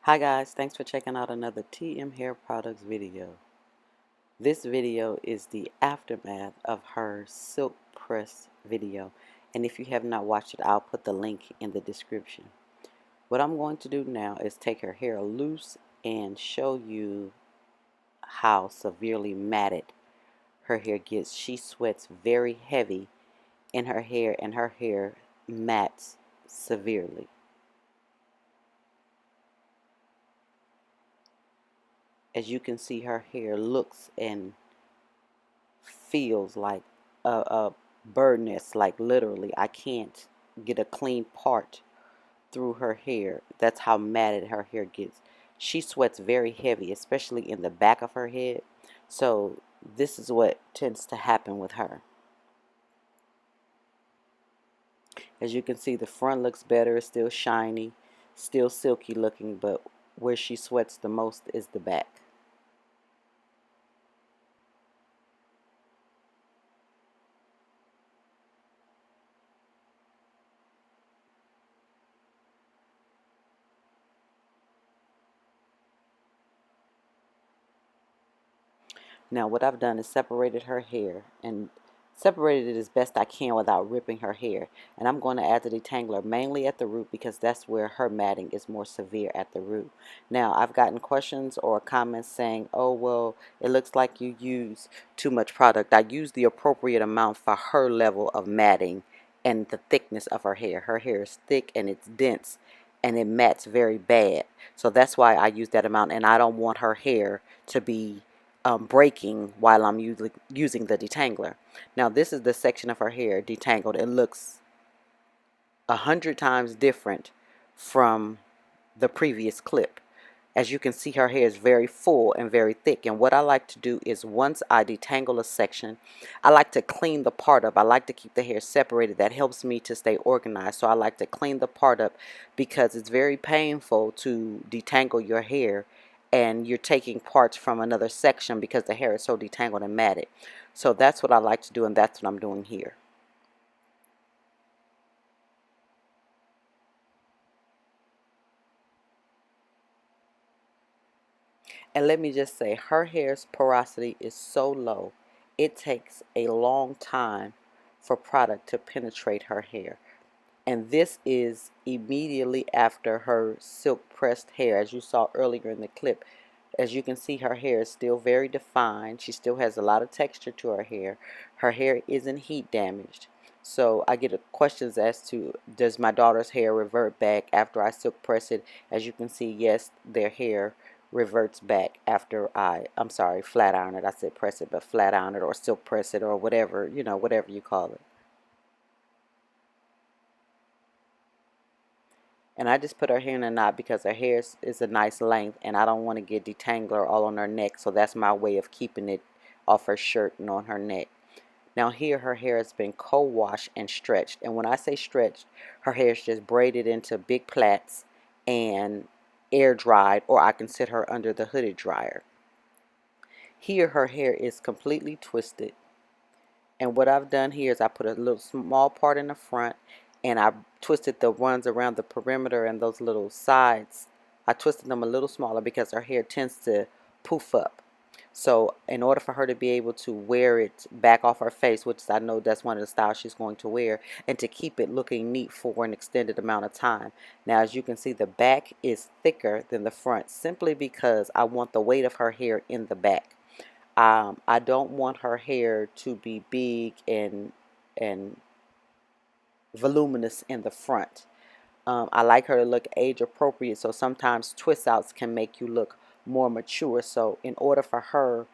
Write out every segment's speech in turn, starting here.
Hi guys, thanks for checking out another TM Hair Products video. This video is the aftermath of her silk press video, and if you have not watched it, I'll put the link in the description. What I'm going to do now is take her hair loose and show you how severely matted her hair gets. She sweats very heavy in her hair and her hair mats severely. As you can see, her hair looks and feels like a bird nest. Like literally, I can't get a clean part through her hair. That's how matted her hair gets. She sweats very heavy, especially in the back of her head. So this is what tends to happen with her. As you can see, the front looks better. It's still shiny, still silky looking, but where she sweats the most is the back. Now what I've done is separated her hair and separated it as best I can without ripping her hair. And I'm going to add the detangler mainly at the root because that's where her matting is more severe, at the root. Now I've gotten questions or comments saying, oh well, it looks like you use too much product. I use the appropriate amount for her level of matting and the thickness of her hair. Her hair is thick and it's dense and it mats very bad. So that's why I use that amount, and I don't want her hair to be breaking while I'm using the detangler. Now this is the section of her hair detangled. It looks 100 times different from the previous clip. As you can see, her hair is very full and very thick. And what I like to do is once I detangle a section, I like to clean the part up. I like to keep the hair separated. That helps me to stay organized. So I like to clean the part up because it's very painful to detangle your hair and you're taking parts from another section because the hair is so detangled and matted. So that's what I like to do, and that's what I'm doing here. And let me just say, her hair's porosity is so low, it takes a long time for product to penetrate her hair. And this is immediately after her silk pressed hair, as you saw earlier in the clip. As you can see, her hair is still very defined. She still has a lot of texture to her hair. Her hair isn't heat damaged. So I get questions as to, does my daughter's hair revert back after I silk press it? As you can see, yes, their hair reverts back after I'm sorry, flat iron it. I said press it, but flat iron it or silk press it or whatever, whatever you call it. And I just put her hair in a knot because her hair is a nice length and I don't want to get detangler all on her neck. So that's my way of keeping it off her shirt and on her neck. Now here her hair has been co-washed and stretched. And when I say stretched, her hair is just braided into big plaits and air dried, or I can sit her under the hooded dryer. Here her hair is completely twisted. And what I've done here is I put a little small part in the front and I twisted the ones around the perimeter and those little sides. I twisted them a little smaller because her hair tends to poof up. So in order for her to be able to wear it back off her face, which I know that's one of the styles she's going to wear, and to keep it looking neat for an extended amount of time. Now as you can see, the back is thicker than the front simply because I want the weight of her hair in the back. I don't want her hair to be big and voluminous in the front. I like her to look age appropriate, so sometimes twist outs can make you look more mature. So in order for her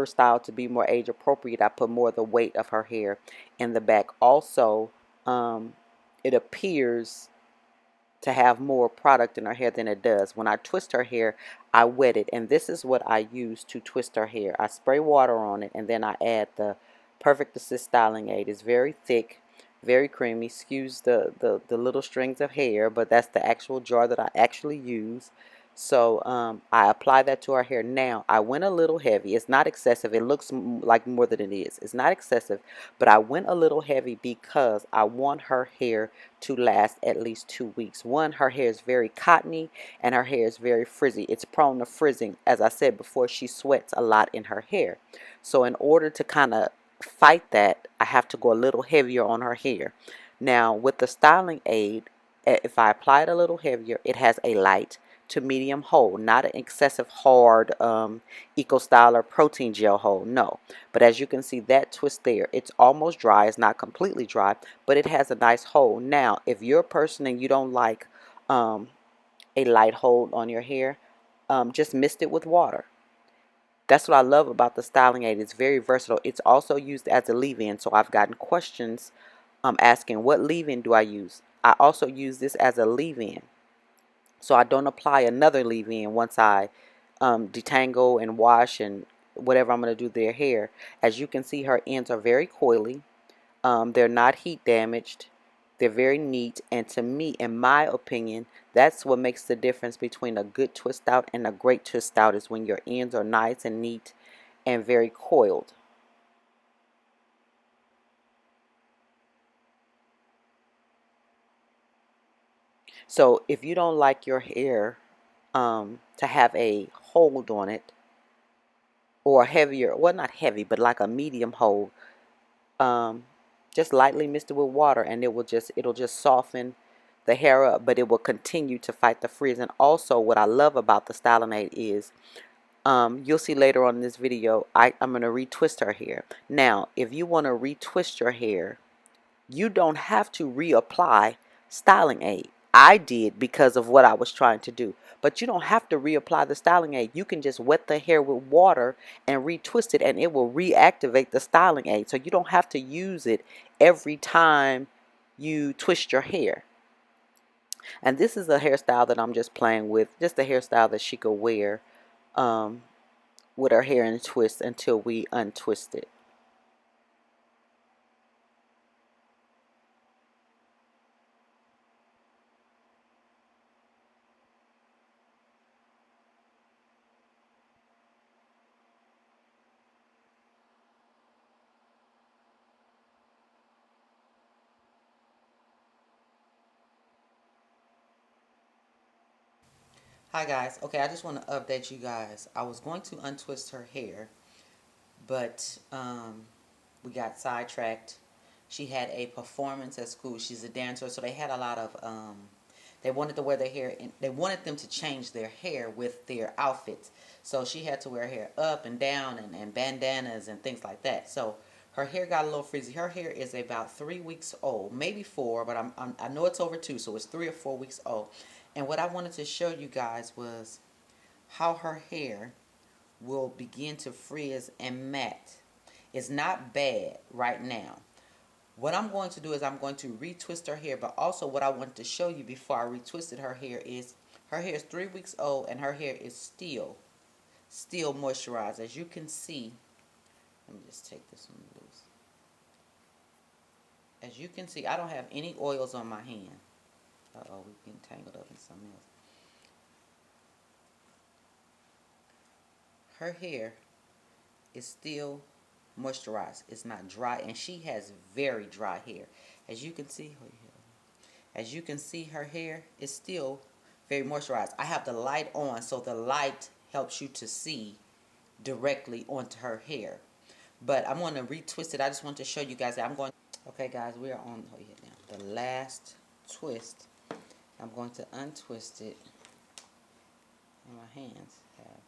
style to be more age appropriate, I put more of the weight of her hair in the back. Also, it appears to have more product in her hair than it does. When I twist her hair, I wet it, and this is what I use to twist her hair. I spray water on it, and then I add the Perfect Assist styling aid. It's very thick, very creamy. Excuse the little strings of hair, but that's the actual jar that I actually use. So I apply that to her hair. Now, I went a little heavy. It's not excessive. It looks like more than it is. It's not excessive, but I went a little heavy because I want her hair to last at least 2 weeks. One, her hair is very cottony and her hair is very frizzy. It's prone to frizzing. As I said before, she sweats a lot in her hair. So in order to kind of fight that, I have to go a little heavier on her hair. Now, with the styling aid, if I apply it a little heavier, it has a light to medium hold, not an excessive hard Eco Styler protein gel hold, no. But as you can see, that twist there, it's almost dry. It's not completely dry, but it has a nice hold. Now, if you're a person and you don't like a light hold on your hair, just mist it with water. That's what I love about the styling aid. It's very versatile. It's also used as a leave-in, so I've gotten questions asking what leave-in do I use. I also use this as a leave-in. So I don't apply another leave-in once I detangle and wash and whatever I'm going to do their hair. As you can see, her ends are very coily. They're not heat damaged. They're very neat. And to me, in my opinion, that's what makes the difference between a good twist out and a great twist out, is when your ends are nice and neat and very coiled. So if you don't like your hair to have a hold on it, or a heavier, well, not heavy, but like a medium hold, um, just lightly mist it with water, and it'll just soften the hair up, but it will continue to fight the frizz. And also, what I love about the styling aid is, you'll see later on in this video, I'm going to retwist her hair. Now, if you want to retwist your hair, you don't have to reapply styling aid. I did because of what I was trying to do. But you don't have to reapply the styling aid. You can just wet the hair with water and retwist it, and it will reactivate the styling aid. So you don't have to use it every time you twist your hair. And this is a hairstyle that I'm just playing with. Just a hairstyle that she could wear um, with her hair in a twist until we untwist it. Hi guys. Okay, I just want to update you guys. I was going to untwist her hair, but we got sidetracked. She had a performance at school. She's a dancer, so they had a lot of they wanted to wear their hair, and they wanted them to change their hair with their outfits. So she had to wear her hair up and down, and bandanas and things like that. So her hair got a little frizzy. Her hair is about 3 weeks old, maybe 4, but I know it's over 2, so it's 3 or 4 weeks old. And what I wanted to show you guys was how her hair will begin to frizz and matte. It's not bad right now. What I'm going to do is I'm going to retwist her hair, but also what I wanted to show you before I retwisted her hair is, her hair is 3 weeks old and her hair is still moisturized. As you can see, let me just take this one loose. As you can see, I don't have any oils on my hand. Uh-oh, we're getting tangled up in something else. Her hair is still moisturized. It's not dry, and she has very dry hair. As you can see, her hair is still very moisturized. I have the light on, so the light helps you to see directly onto her hair. But I'm going to retwist it. I just want to show you guys that I'm going. Okay, guys, we are on the last twist. I'm going to untwist it, and my hands have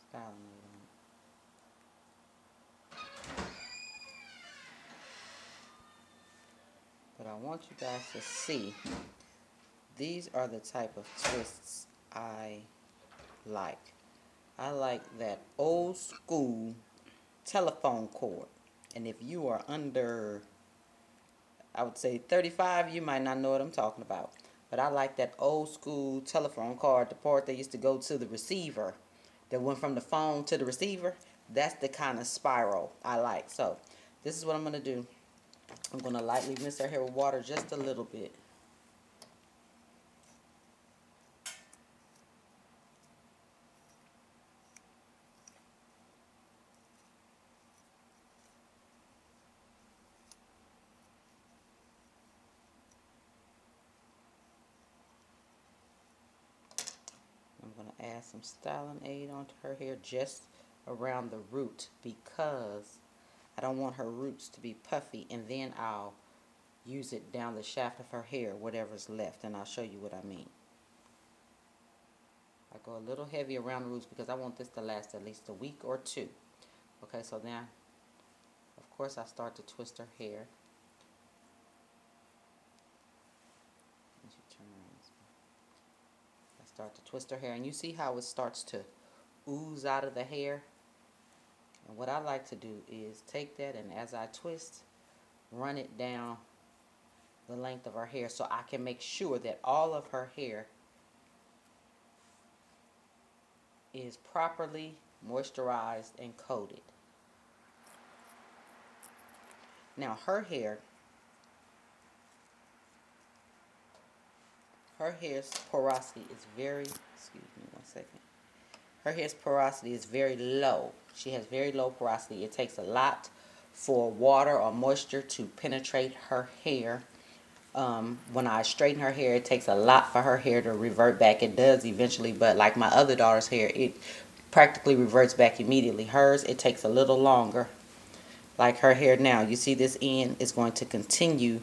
styling aid on it. But I want you guys to see, these are the type of twists I like. I like that old school telephone cord. And if you are under, I would say 35, you might not know what I'm talking about. But I like that old school telephone cord, the part that used to go to the receiver, that went from the phone to the receiver. That's the kind of spiral I like. So this is what I'm going to do. I'm going to lightly mist her hair with water just a little bit. add some styling aid onto her hair just around the root because I don't want her roots to be puffy, and then I'll use it down the shaft of her hair, whatever's left, and I'll show you what I mean. I go a little heavy around the roots because I want this to last at least a week or two. Okay, so now, of course, I start to twist her hair. I start to twist her hair, and you see how it starts to ooze out of the hair? And what I like to do is take that, and as I twist, run it down the length of her hair so I can make sure that all of her hair is properly moisturized and coated. Now her hair's porosity is very, excuse me one second. Her hair's porosity is very low. She has very low porosity. It takes a lot for water or moisture to penetrate her hair. When I straighten her hair, it takes a lot for her hair to revert back. It does eventually, but like my other daughter's hair, it practically reverts back immediately. Hers, it takes a little longer. Like her hair now, you see this end is going to continue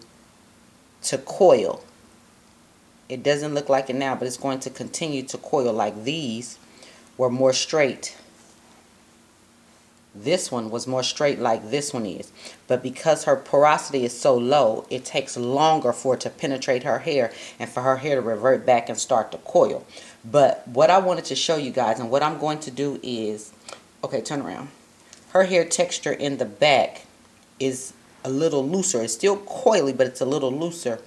to coil. It doesn't look like it now, but it's going to continue to coil. Like these were more straight. This one was more straight like this one is. But because her porosity is so low, it takes longer for it to penetrate her hair and for her hair to revert back and start to coil. But what I wanted to show you guys, and what I'm going to do is, okay, turn around. Her hair texture in the back is a little looser. It's still coily, but it's a little looser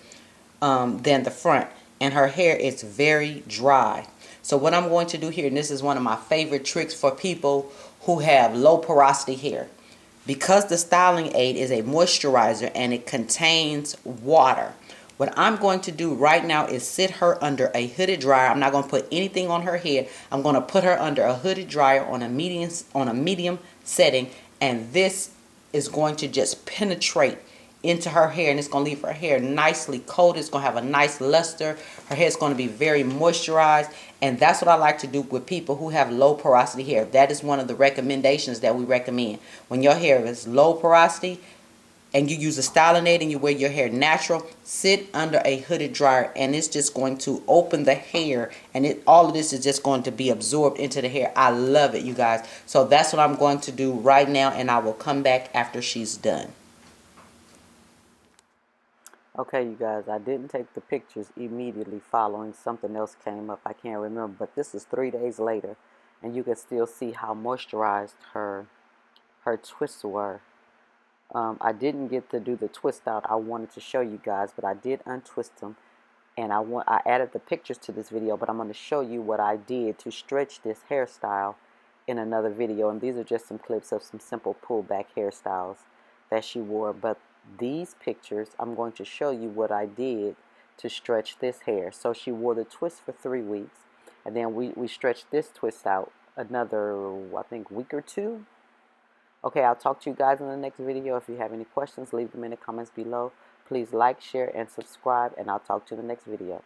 than the front. And her hair is very dry. So what I'm going to do here, and this is one of my favorite tricks for people who have low porosity hair. Because the styling aid is a moisturizer and it contains water, what I'm going to do right now is sit her under a hooded dryer. I'm not going to put anything on her head. I'm going to put her under a hooded dryer on a medium setting, and this is going to just penetrate into her hair, and it's going to leave her hair nicely coated. It's going to have a nice luster. Her hair is going to be very moisturized, and that's what I like to do with people who have low porosity hair. That is one of the recommendations that we recommend. When your hair is low porosity and you use a styling aid and you wear your hair natural, sit under a hooded dryer, and it's just going to open the hair, and all of this is just going to be absorbed into the hair. I love it, you guys. So that's what I'm going to do right now, and I will come back after she's done. Okay, you guys, I didn't take the pictures immediately following. Something else came up. I can't remember, but this is 3 days later, and you can still see how moisturized her twists were. I didn't get to do the twist out I wanted to show you guys, but I did untwist them, and I added the pictures to this video, but I'm going to show you what I did to stretch this hairstyle in another video. And these are just some clips of some simple pullback hairstyles that she wore, but these pictures, I'm going to show you what I did to stretch this hair. So she wore the twist for 3 weeks, and then we stretched this twist out another, I think, week or two. Okay, I'll talk to you guys in the next video. If you have any questions, leave them in the comments below. Please like, share, and subscribe, and I'll talk to you in the next video.